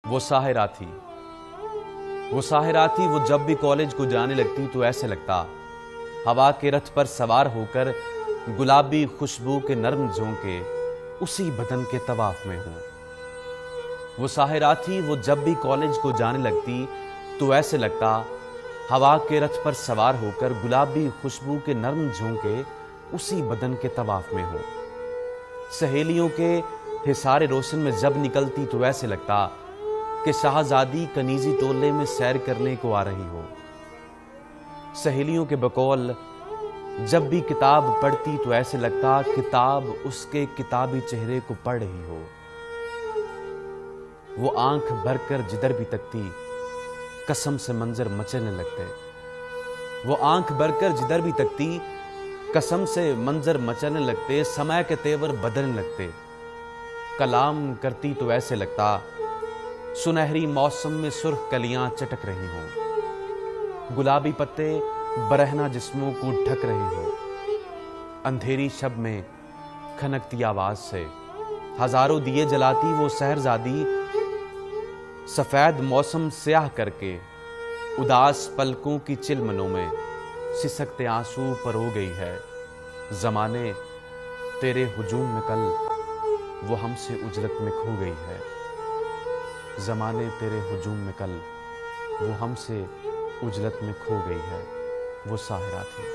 وہ साहिरा थी वो साहिरा थी वो जब भी कॉलेज को जाने लगती तो ऐसे लगता हवा के रथ पर सवार होकर गुलाबी खुशबू के नर्म झोंके उसी बदन के तवाफ में हूँ। वो साहिरा थी वो जब भी कॉलेज को जाने लगती तो ऐसे लगता हवा के रथ पर सवार होकर गुलाबी खुशबू के नर्म झोंके उसी बदन के तवाफ में हूँ। सहेलियों के हिसारे रोशन में जब निकलती तो ऐसे लगता कि शाहजादी कनीजी टोले में सैर करने को आ रही हो। सहेलियों के बकौल जब भी किताब पढ़ती तो ऐसे लगता किताब उसके किताबी चेहरे को पढ़ रही हो। वो आंख भरकर जिधर भी तकती कसम से मंजर मचलने लगते। वो आंख भरकर जिधर भी तकती कसम से मंजर मचलने लगते। समय के तेवर बदलने लगते। कलाम करती तो ऐसे लगता सुनहरी मौसम में सुर्ख कलियां चटक रही हों। गुलाबी पत्ते बरहना जिस्मों को ढक रहे हों। अंधेरी शब में खनकती आवाज से हजारों दिए जलाती वो शहरजादी सफेद मौसम स्याह करके उदास पलकों की चिलमनों में सिसकते आंसू परो गई है। जमाने तेरे हुजूम में कल वो हमसे उजरत में खो गई है। ज़माने तेरे हुजूम में कल वो हमसे उजलत में खो गई है। वो साहिरा थी।